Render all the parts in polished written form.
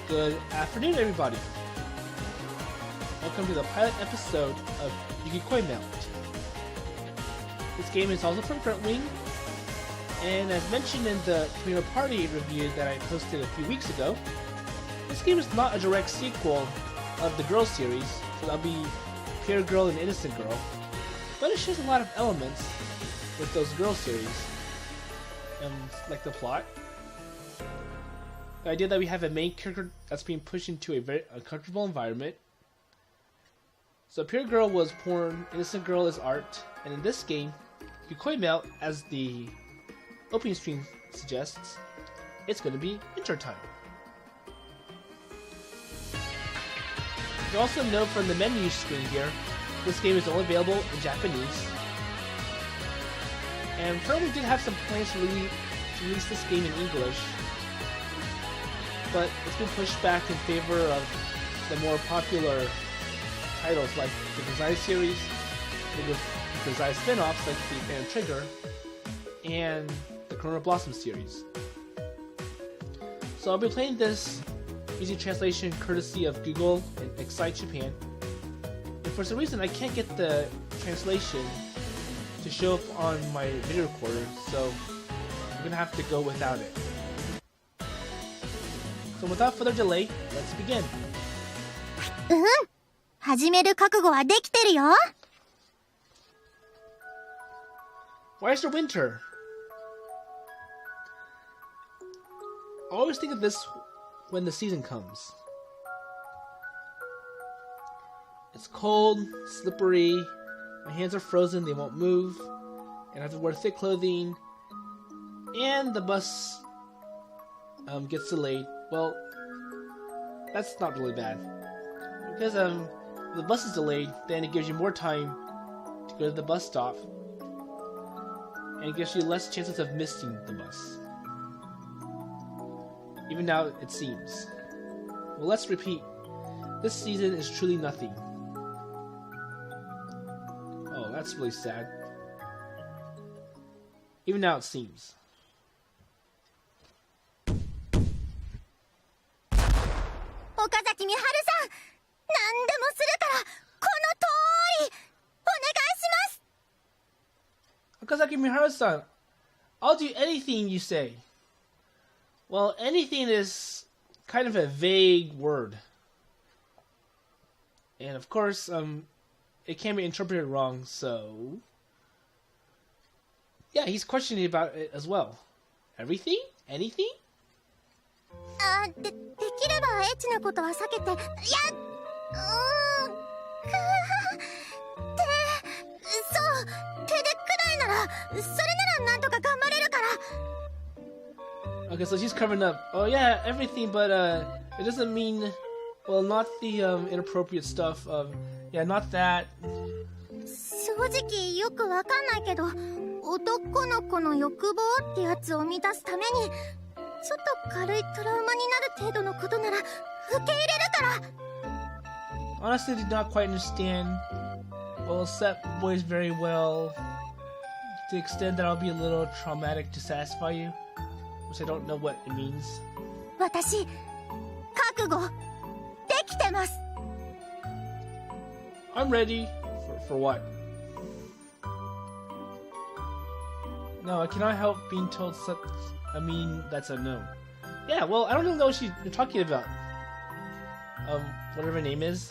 Good afternoon, everybody. Welcome to the pilot episode of Yukikoi Melt. This game is also from Frontwing, and as mentioned in the Premiere Party review that I posted a few weeks ago, this game is not a direct sequel of the Girl series, so that'll be Pure Girl and Innocent Girl, but it shares a lot of elements with those Girl series, like the plot. The idea that we have a main character that's being pushed into a very uncomfortable environment. So Pure Girl was porn, Innocent Girl is art, and in this game, Yukikoi Melt, as the opening stream suggests, it's going to be wintertime. You also note from the menu screen here, this game is only available in Japanese. And Taruhi did have some plans to release this game in English, but it's been pushed back in favor of the more popular titles like the Design series, the Design spin-offs like the Fan Trigger, and the Corona Blossom series. So I'll be playing this using translation courtesy of Google and Excite Japan. And for some reason I can't get the translation to show up on my video recorder, so I'm gonna have to go without it. So without further delay, let's begin. 始める覚悟はできてるよ。Why is there winter? I always think of this when the season comes. It's cold, slippery, my hands are frozen, they won't move, and I have to wear thick clothing, and the bus gets delayed. Well, that's not really bad. Because the bus is delayed, then it gives you more time to go to the bus stop, and it gives you less chances of missing the bus. Even now, it seems. Well, let's repeat. This season is truly nothing. Oh, that's really sad. Even now, it seems. 岡崎美晴さん、何でもするからこの通りお願いします。 Okazaki Miharu-san, I'll do anything you say. Well, anything is kind of a vague word. And of course, it can be interpreted wrong, so... Yeah, he's questioning about it as well. Everything? Anything? できればエッチなことは避けて、いや、そう、手でくらいなら、それならなんとか頑張れるから。Okay, so she's covering up. Oh yeah, everything, but it doesn't mean, well, not the inappropriate stuff. Yeah, not that. 正直よくわかんないけど、男の子の欲望ってやつを満たすために、ちょっと軽いトラウマになる程度のことなら受け入れるから。 Honestly, I did not quite understand. Well, accept boys very well, to the extent that I'll be a little traumatic to satisfy you, which I don't know what it means. 私、覚悟できてます。 I'm ready. For what? No, I cannot help being told such... I mean, that's a no. Yeah, well, I don't even know what you're talking about. Whatever her name is.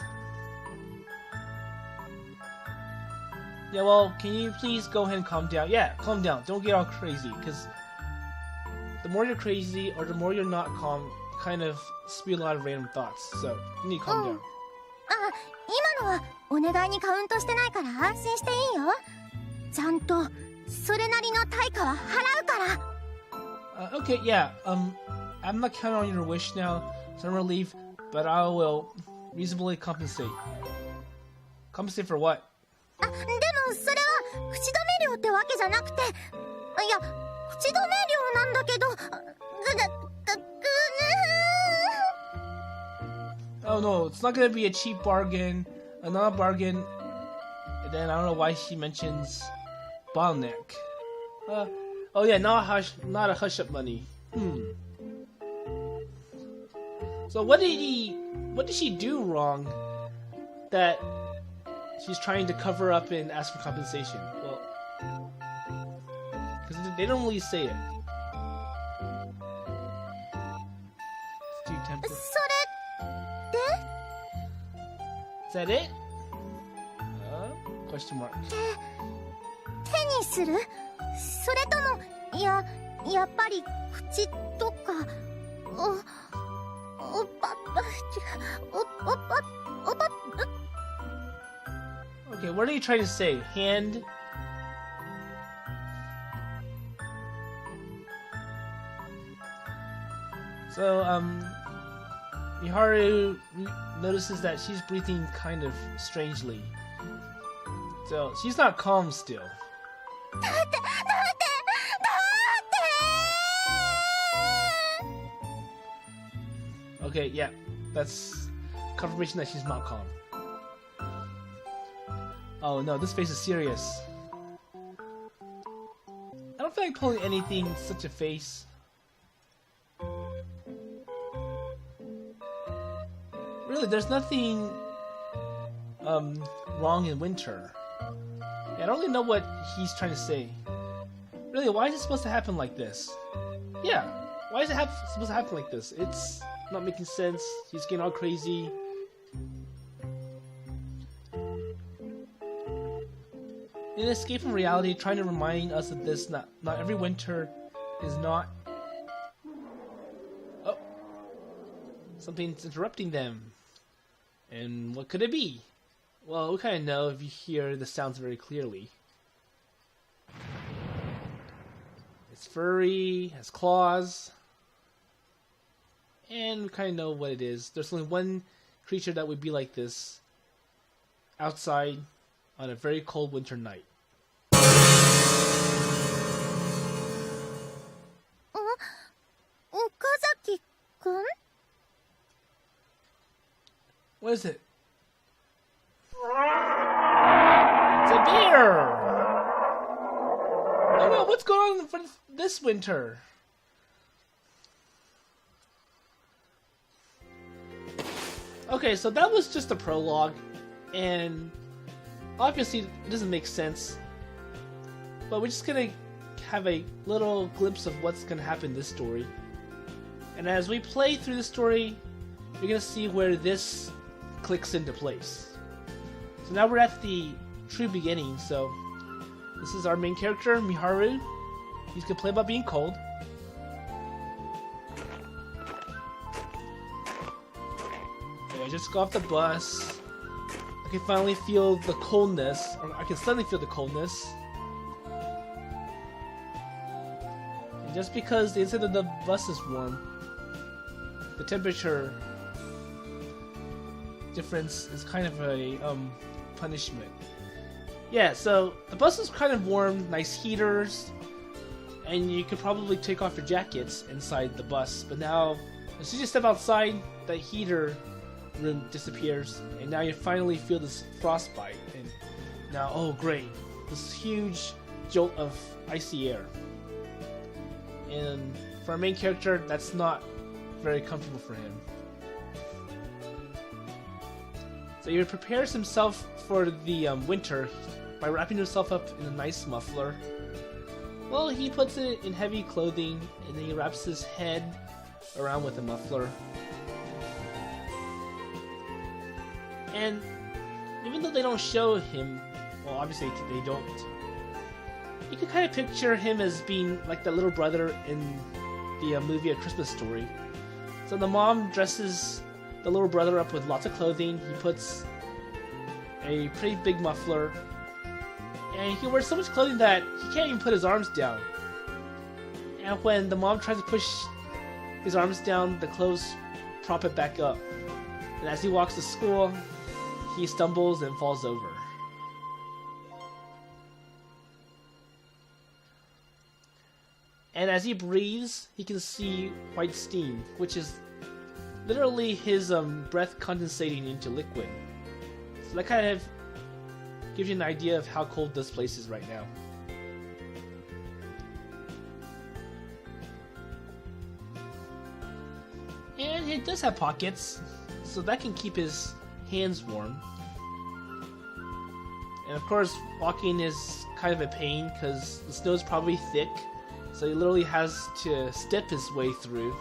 Yeah, well, can you please go ahead and calm down? Yeah, calm down. Don't get all crazy, because the more you're crazy, or the more you're not calm, you kind of spew a lot of random thoughts. So, you need to calm down. 今のはお願いにカウントしてないから安心していいよ。ちゃんとそれなりの対価は払うから。Okay, yeah, I'm not counting on your wish now, so I'm gonna leave, but I will reasonably compensate. Compensate for what? でもそれは口止め料ってわけじゃなくて、いや、口止め料なんだけど、Oh no, it's not gonna be a cheap bargain, not a bargain, and then I don't know why she mentions bottleneck. Oh yeah, not a hush up money. So what did she do wrong that she's trying to cover up and ask for compensation? Well, because they don't really say it. Is that it? Question mark. 手にする？それともやっぱり口とかおぱおぱ Okay, what are you trying to say? Hand? So, Miharu notices that she's breathing kind of strangely. So, she's not calm still. Okay, yeah, that's confirmation that she's not calm. Oh no, this face is serious. I don't feel like pulling anything such a face. Really, there's nothing wrong in winter. I don't really know what he's trying to say. Really, why is it supposed to happen like this? Yeah, why is it supposed to happen like this? It's not making sense. He's getting all crazy. In Escape from Reality, trying to remind us of this, not every winter is not... Oh! Something's interrupting them. And what could it be? Well, we kind of know if you hear the sounds very clearly. It's furry, has claws, and we kind of know what it is. There's only one creature that would be like this outside on a very cold winter night. Okazaki-kun? What is it? It's a bear! Oh no, what's going on for this winter? Okay, so that was just a prologue, and obviously it doesn't make sense, but we're just gonna have a little glimpse of what's gonna happen in this story. And as we play through the story, you're gonna see where this clicks into place. So now we're at the true beginning, so this is our main character, Miharu. He's gonna play about being cold. Okay, I just got off the bus. I can finally feel the coldness, or I can suddenly feel the coldness. And just because the inside of the bus is warm, the temperature difference is kind of a punishment. Yeah, so the bus is kind of warm, nice heaters, and you could probably take off your jackets inside the bus, but now as soon as you step outside, the heater room disappears, and now you finally feel this frostbite, and now, oh great, this huge jolt of icy air. And for our main character, that's not very comfortable for him. So he prepares himself for the winter by wrapping himself up in a nice muffler. Well, he puts it in heavy clothing, and then he wraps his head around with a muffler. And even though they don't show him, well, obviously they don't, you can kind of picture him as being like the little brother in the movie A Christmas Story. So the mom dresses the little brother up with lots of clothing. He puts a pretty big muffler, and he wears so much clothing that he can't even put his arms down. And when the mom tries to push his arms down, the clothes prop it back up. And as he walks to school, he stumbles and falls over. And as he breathes, he can see white steam, which is literally his breath condensating into liquid. So that kind of gives you an idea of how cold this place is right now. And it does have pockets, so that can keep his hands warm. And of course, walking is kind of a pain because the snow is probably thick, so he literally has to step his way through.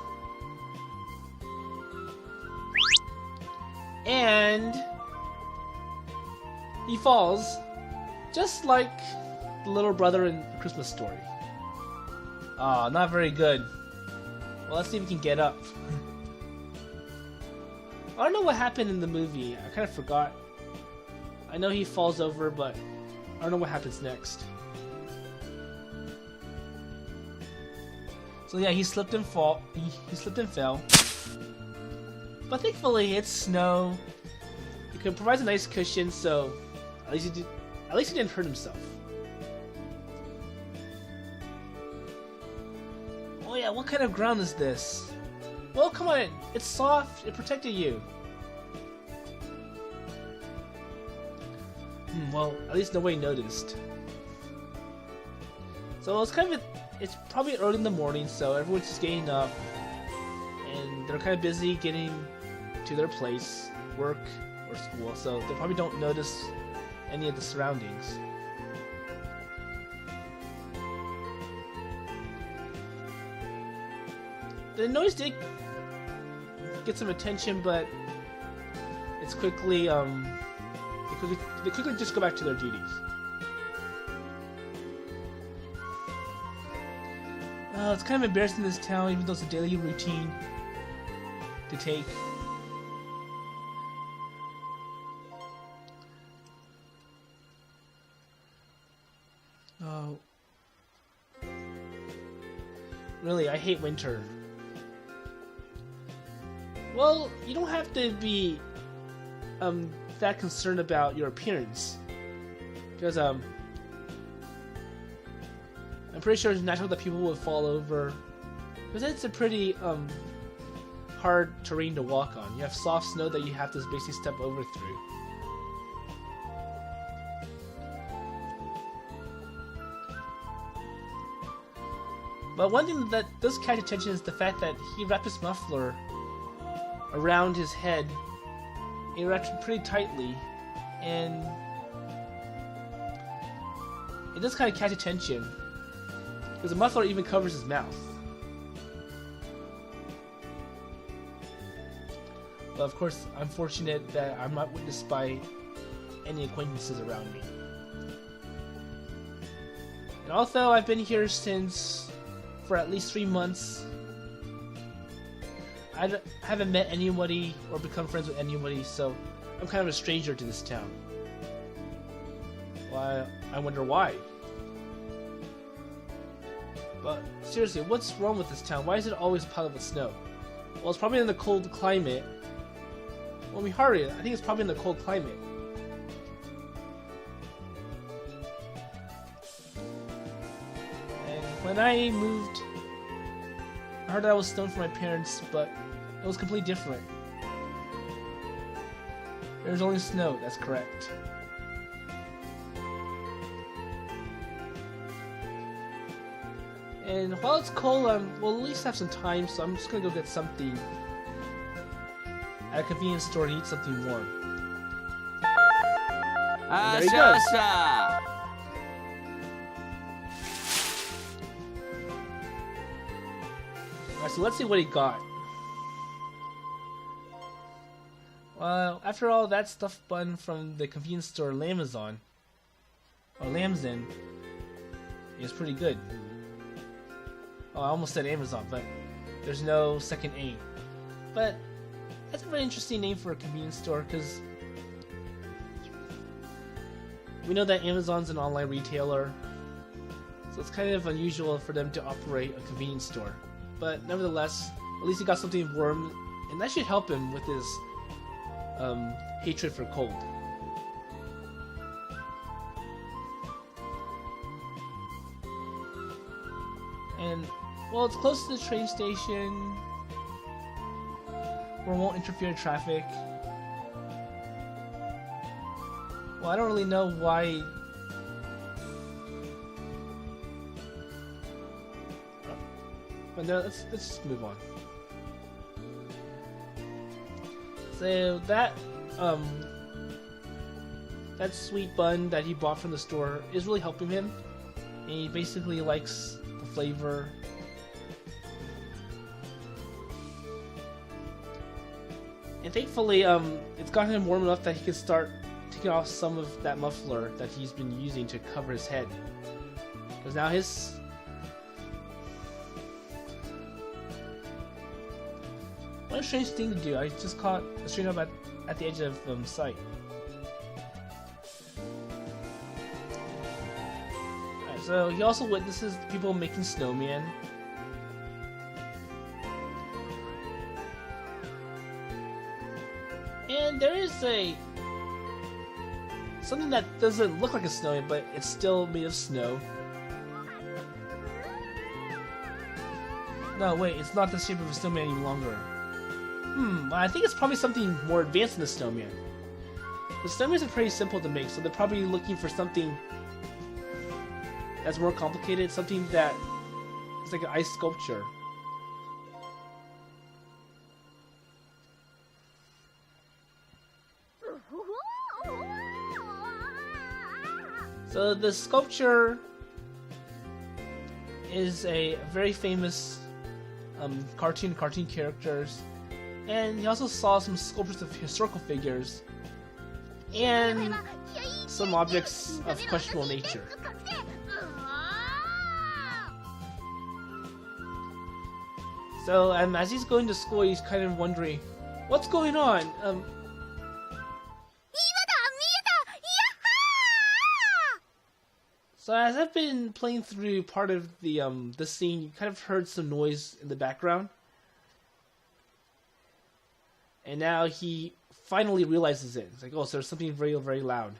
And he falls, just like the little brother in A Christmas Story. Ah, not very good. Well, let's see if we can get up. I don't know what happened in the movie. I kind of forgot. I know he falls over, but I don't know what happens next. So yeah, he slipped and fell. But thankfully, it's snow. It provides a nice cushion, so at least he didn't hurt himself. Oh yeah, what kind of ground is this? Well, come on, it's soft. It protected you. Well, at least nobody noticed. So it's probably early in the morning, so everyone's just getting up, and they're kind of busy getting to their place, work or school, so they probably don't notice any of the surroundings. The noise did get some attention, but it's quickly they quickly just go back to their duties. It's kind of embarrassing in this town, even though it's a daily routine to take. Oh. Really, I hate winter. Well, you don't have to be that concerned about your appearance, because I'm pretty sure it's natural that people will fall over, because it's a pretty hard terrain to walk on. You have soft snow that you have to basically step over through. But one thing that does catch attention is the fact that he wrapped his muffler around his head. He wrapped it pretty tightly, and it does kind of catch attention because the muffler even covers his mouth. But of course, I'm fortunate that I'm not witnessed by any acquaintances around me. And although I've been here for at least 3 months, I haven't met anybody or become friends with anybody, so I'm kind of a stranger to this town. Well, I wonder why. But seriously, what's wrong with this town? Why is it always piled with snow? Well, it's probably in the cold climate. Well, Miharu, I think it's probably in the cold climate. And when I moved, I heard that I was stoned from my parents, but it was completely different. There was only snow, that's correct. And while it's cold, we'll at least have some time, so I'm just gonna go get something at a convenience store to eat something warm. And there he goes. Alright, so let's see what he got. Well, after all that stuffed bun from the convenience store Lamazon, or Lamson, is pretty good. Oh, I almost said Amazon, but there's no second A. But that's a very interesting name for a convenience store, because we know that Amazon's an online retailer, so it's kind of unusual for them to operate a convenience store. But nevertheless, at least he got something warm, and that should help him with his hatred for cold. And, well, it's close to the train station, where it won't interfere in traffic. Well, I don't really know why. But no, let's just move on. So that that sweet bun that he bought from the store is really helping him, and he basically likes the flavor. And thankfully, it's gotten him warm enough that he can start taking off some of that muffler that he's been using to cover his head. Because now his... What a strange thing to do. I just caught a string up at the edge of sight. Alright, so he also witnesses people making snowman. And there is something that doesn't look like a snowman, but it's still made of snow. No, wait, it's not the shape of a snowman any longer. I think it's probably something more advanced than the snowman. The snowmans are pretty simple to make, so they're probably looking for something that's more complicated, something that is like an ice sculpture. So the sculpture is a very famous cartoon characters, and he also saw some sculptures of historical figures and some objects of questionable nature. So as he's going to school, he's kind of wondering, what's going on? So as I've been playing through part of the scene, you kind of heard some noise in the background. And now he finally realizes it. It's like, oh, so there's something very, very loud.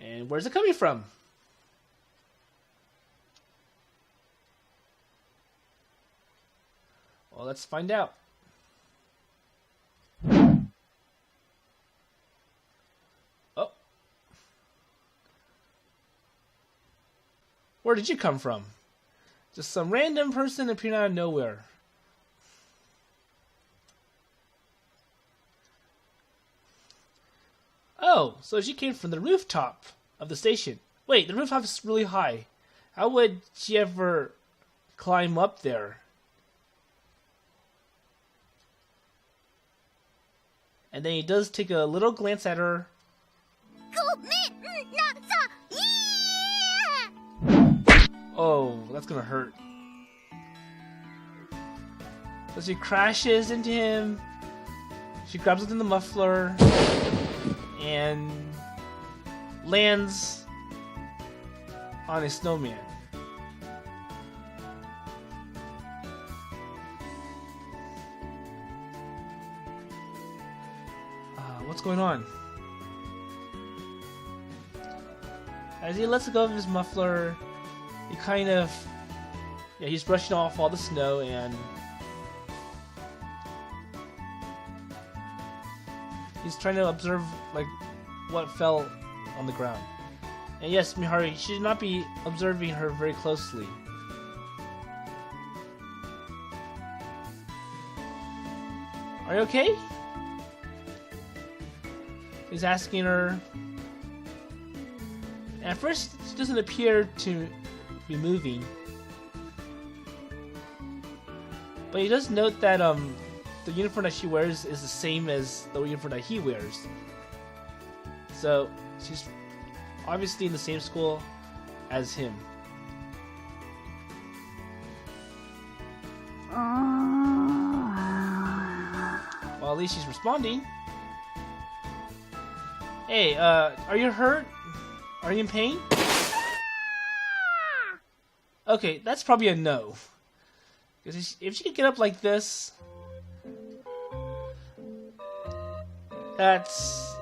And where's it coming from? Well, let's find out. Oh. Where did you come from? Just some random person appearing out of nowhere. Oh, so she came from the rooftop of the station. Wait, the rooftop is really high. How would she ever climb up there? And then he does take a little glance at her. Oh, that's gonna hurt. So she crashes into him. She grabs within the muffler and lands on a snowman. What's going on? As he lets go of his muffler, he kind of... yeah, he's brushing off all the snow and... he's trying to observe, like, what fell on the ground. And yes, Miharu, you should not be observing her very closely. Are you okay? He's asking her. And at first, she doesn't appear to be moving. But he does note that the uniform that she wears is the same as the uniform that he wears. So she's obviously in the same school as him. Well, at least she's responding. Hey, are you hurt? Are you in pain? Okay, that's probably a no. Because if she could get up like this, that's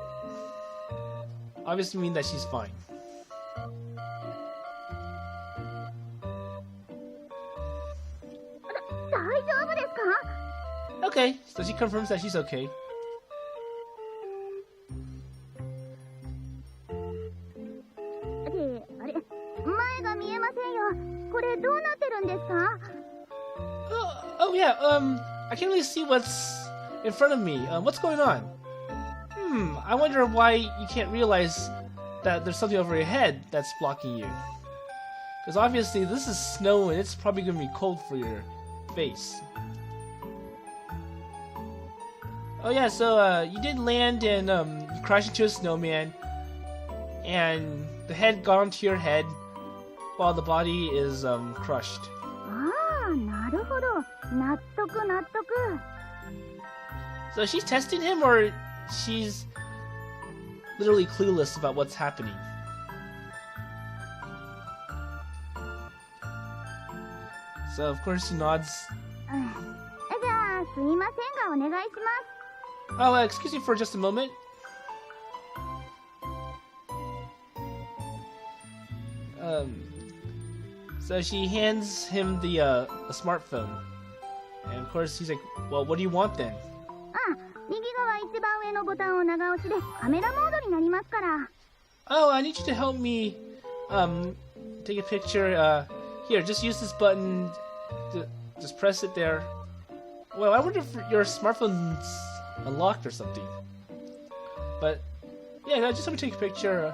obviously mean that she's fine. Okay, so she confirms that she's okay. Oh yeah, I can't really see what's in front of me. What's going on? I wonder why you can't realize that there's something over your head that's blocking you. Because obviously this is snow and it's probably going to be cold for your face. Oh yeah, so you did land and you crashed into a snowman. And the head got onto your head while the body is crushed. Ah, なるほど。納得納得。 So she's testing him, or she's literally clueless about what's happening? So of course he nods. じゃあすいませんがお願いします。 Oh, excuse me for just a moment. So she hands him the a smartphone, and of course he's like, "Well, what do you want then?" 右側一番上のボタンを長押しでカメラモードになりますから。 Oh, I need you to help me take a picture. Here, just use this button. Just press it there. Well, I wonder if your smartphone's unlocked or something. But yeah, no, just let me take a picture.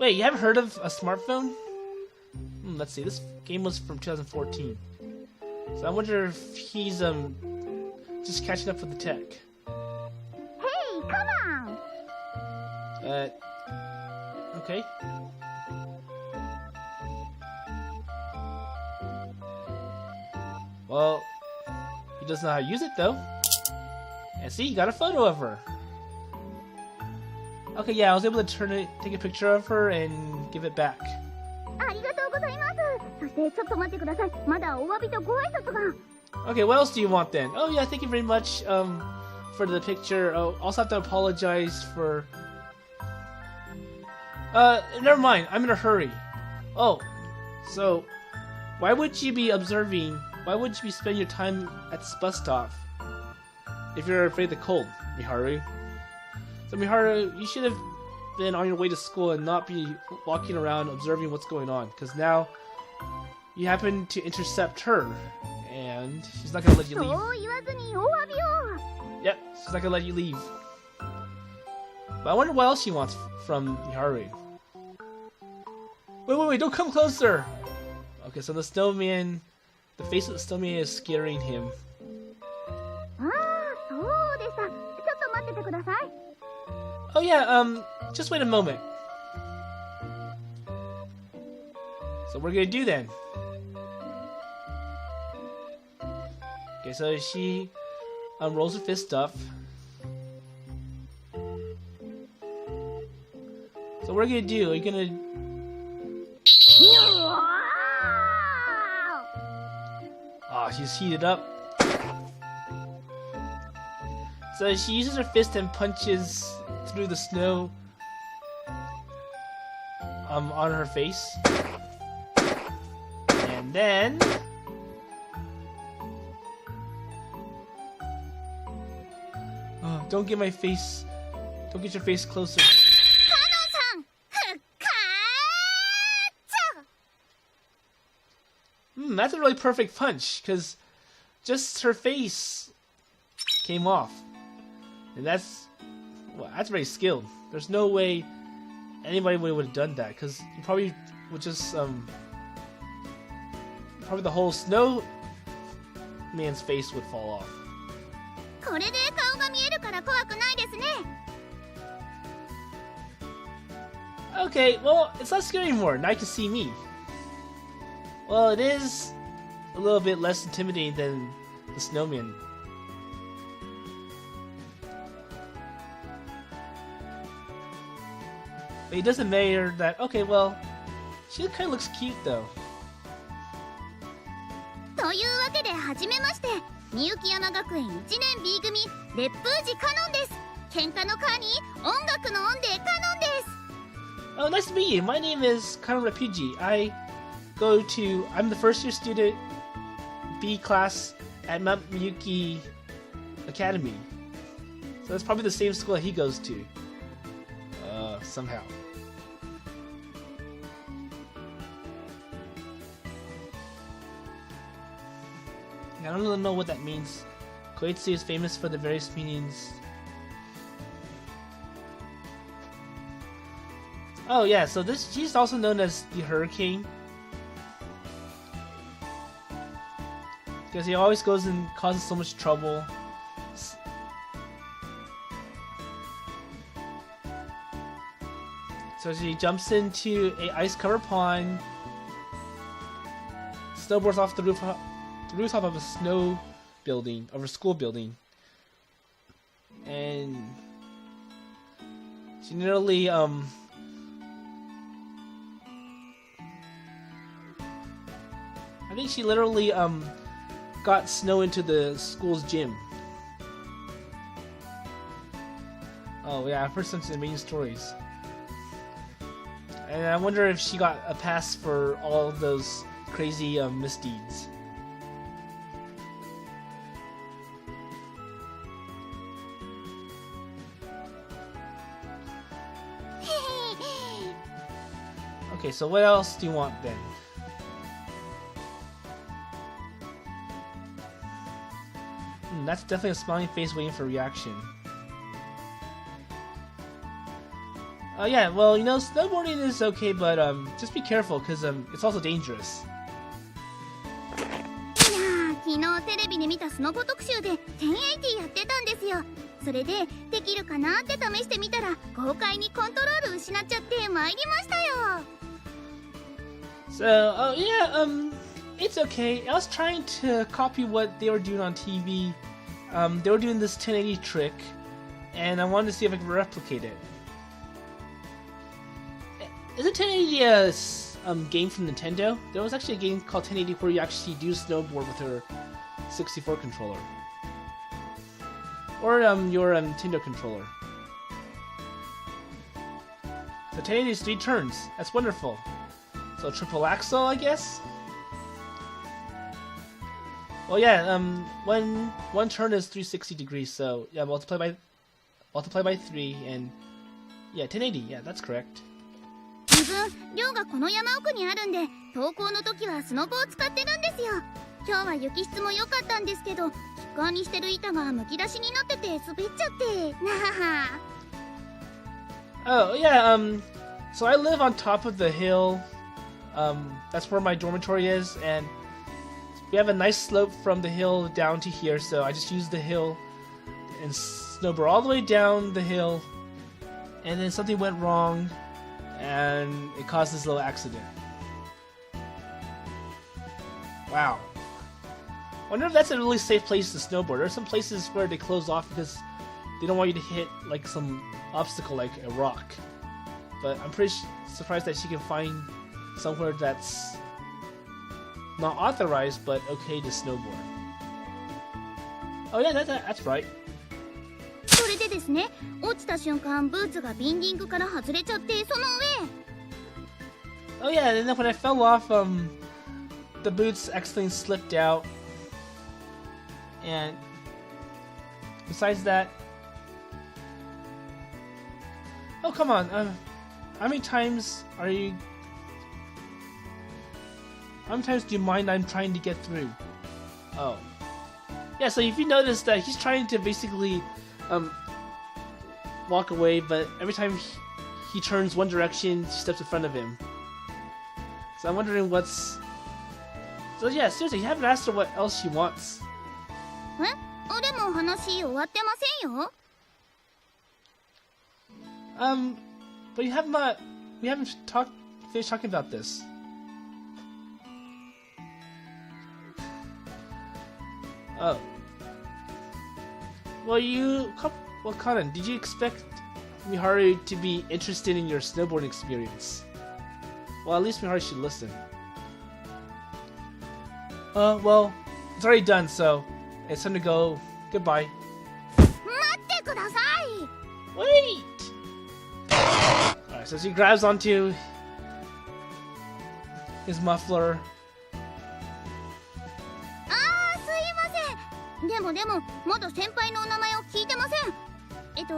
Wait, you haven't heard of a smartphone? Let's see. This game was from 2014. So I wonder if he's just catching up with the tech. Hey, come on! Okay. Well, he doesn't know how to use it though. And see, you got a photo of her. Okay, yeah, I was able to take a picture of her and give it back. ありがとうございます。そしてちょっと待ってください。まだお詫びとご挨拶が。 Okay, what else do you want then? Oh yeah, thank you very much for the picture. Oh, also have to apologize for... never mind, I'm in a hurry. Oh, so why would you be observing... Why would you be spending your time at this bus stop if you're afraid of the cold, Miharu? So Miharu, you should have been on your way to school and not be walking around observing what's going on, because now you happen to intercept her, and she's not gonna let you leave. そう言わずにお詫びを。 Yep, she's not gonna let you leave. But I wonder what else she wants from Miharu. Wait, don't come closer! Okay, so the snowman... The face of the snowman is scaring him. ああ、そうでした。ちょっと待っててください。 Oh yeah, just wait a moment. So what are we gonna do then? Okay, so she rolls her fist up. So what are you gonna do? Are you gonna... Oh, she's heated up. So she uses her fist and punches through the snow on her face. And then... Oh, don't get my face... Don't get your face closer. That's a really perfect punch, because just her face came off. And that's... Well, that's very skilled. There's no way anybody would have done that, because you probably would just, probably the whole snow man's face would fall off. これで顔が見えるから怖くないですね。 Okay, well, it's not scary anymore. Now you can see me. Well, it is a little bit less intimidating than the snowman. But it doesn't matter that... Okay, well, she kind of looks cute, though. というわけで初めまして、みゆき山学園1年 B 組烈風寺カノンです。喧嘩のカに音楽の音でカノンです。 Oh, nice to meet you. My name is Kanon Repuji. I'm the first year student B class at Mount Miyuki Academy. So that's probably the same school that he goes to. Somehow. I don't really know what that means. Koetsu is famous for the various meanings. Oh yeah, so she's also known as the Hurricane. Because he always goes and causes so much trouble. So she jumps into a ice-covered pond, snowboards off the rooftop of a school building, and she nearly I think she literally got snow into the school's gym. Oh yeah, I've heard some amazing stories. And I wonder if she got a pass for all those crazy misdeeds. Okay, so what else do you want then? That's definitely a smiling face waiting for a reaction. Yeah, well, you know, snowboarding is okay, but just be careful, because it's also dangerous. 昨日テレビで見たスノボ特集で1080やってたんですよ。それでできるかなって試してみたら豪快にコントロール失っちゃって参りましたよ。So, oh yeah, it's okay. I was trying to copy what they were doing on TV. They were doing this 1080 trick, and I wanted to see if I could replicate it. Isn't 1080 a game from Nintendo? There was actually a game called 1080 where you actually do snowboard with her 64 controller. Or your Nintendo controller. So 1080 is 3 turns. That's wonderful. So triple axel, I guess? Well, yeah, one turn is 360 degrees, so yeah, multiply by 3, and yeah, 1080, yeah, that's correct. 自分寮がこの山奥にあるんで登校の時はスノボを使ってるんですよ。今日は雪質も良かったんですけど、キッカーにしてる板がむき出しになってて滑っちゃってなはは。Oh yeah, so I live on top of the hill. That's where my dormitory is, and we have a nice slope from the hill down to here, so I just use the hill and snowboard all the way down the hill, and then something went wrong, and it caused this little accident. Wow. Wonder if that's a really safe place to snowboard. There are some places where they close off because they don't want you to hit like some obstacle like a rock. But I'm pretty surprised that she can find somewhere that's not authorized but okay to snowboard. Oh yeah, that's right. それでですね、落ちた瞬間ブーツがビンディングから外れちゃってその上。Oh yeah, and then when I fell off, the boots accidentally slipped out. And besides that, oh come on, how many times do you mind I'm trying to get through? Oh. Yeah, so if you notice that he's trying to basically walk away, but every time he turns one direction, she steps in front of him. So I'm wondering what's... So yeah, seriously, you haven't asked her what else she wants. え？でも話終わってませんよ。But we haven't finished talking about this. Oh. Well, Conan, did you expect Miharu to be interested in your snowboarding experience? Well, at least Miharu should listen. Well, it's already done, so it's time to go. Goodbye. 待ってください。 Wait! Alright, so she grabs onto his muffler. あー、すいません。でもまだ先輩のお名前を聞いてません。先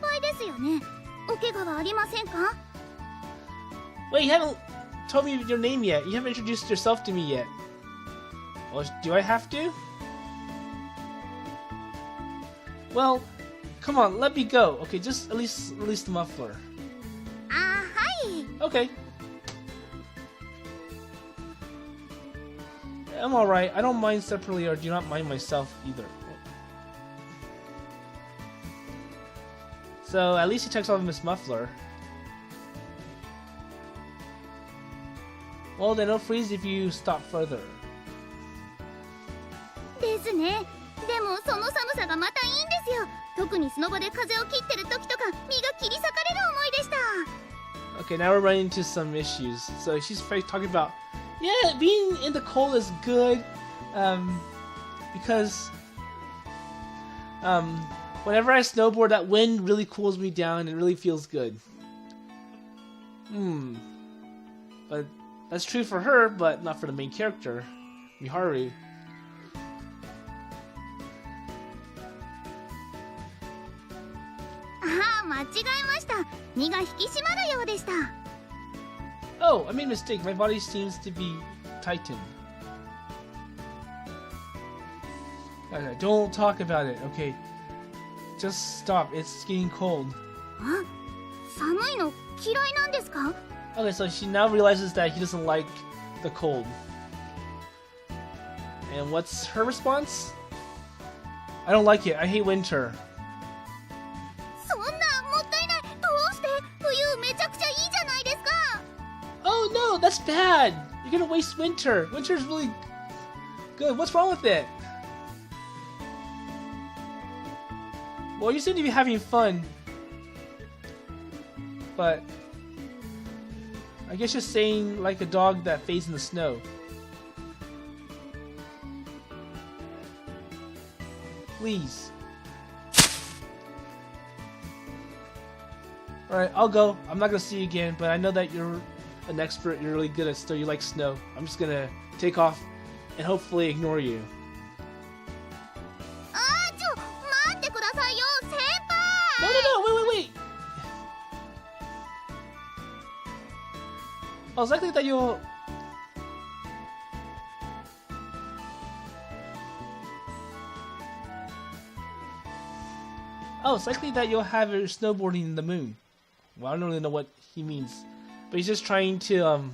輩ですよね。お怪我はありませんか？ Wait, you haven't told me your name yet. You haven't introduced yourself to me yet. Well, do I have to? Well, come on, let me go. Okay, just at least release the muffler. はい。 Okay. I'm alright. I don't mind separately or do not mind myself either. So at least he checks off Miss Muffler. Well, then it'll freeze if you stop further. ですね。でもその寒さがまたいいんですよ。特にスノボで風を切ってる時とか身が切り裂かれる思いでした。 Okay, now we're running into some issues. So she's talking about, yeah, being in the cold is good, because whenever I snowboard, that wind really cools me down and it really feels good. But that's true for her, but not for the main character, Miharu. Oh, I made a mistake. My body seems to be tightened. Okay, don't talk about it, okay? Just stop. It's getting cold. 寒いの嫌いなんですか? Okay, so she now realizes that he doesn't like the cold. And what's her response? I don't like it. I hate winter. そんなもったいない。どうして冬めちゃくちゃいいじゃないですか。 Oh no, that's bad. You're gonna waste winter. Winter's really good. What's wrong with it? Well, you seem to be having fun. But I guess you're saying like a dog that fades in the snow. Please. Alright, I'll go. I'm not gonna see you again, but I know that you're an expert. You're really good at snow. You like snow. I'm just gonna take off and hopefully ignore you. 待ってくださいよ、先輩。 No, no, no, wait. Oh, it's likely that you'll... Oh, it's likely that you'll have your snowboarding in the moon. Well, I don't really know what he means. But he's just trying to, なん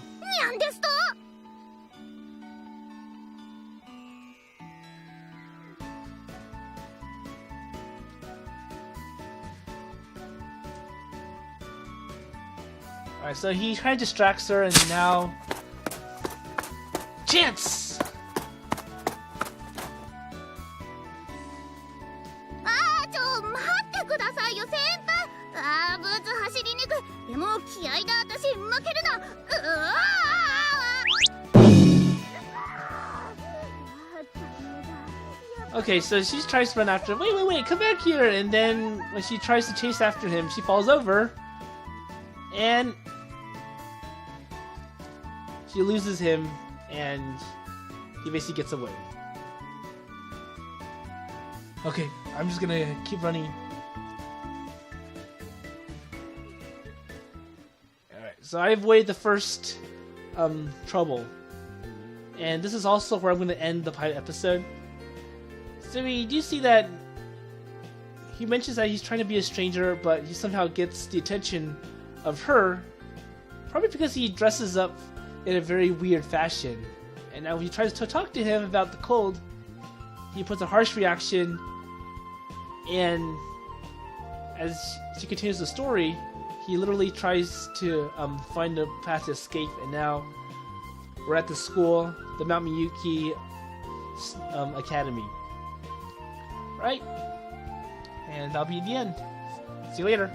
ですと? Alright, so he kind of distracts her and now... Chance! 待ってくださいよ、先輩。ブーツ走りにくい。でも気合だ、私負けるな。Okay, so she tries to run after him. Wait, come back here! And then when she tries to chase after him, she falls over. And she loses him, and he basically gets away. Okay, I'm just gonna keep running. Alright, so I avoided the first trouble. And this is also where I'm gonna end the pilot episode. So we do see that he mentions that he's trying to be a stranger, but he somehow gets the attention of her, probably because he dresses up in a very weird fashion. And now when he tries to talk to him about the cold, he puts a harsh reaction, and as she continues the story, he literally tries to find a path to escape, and now we're at the school, the Mount Miyuki Academy. Right? And that'll be the end. See you later.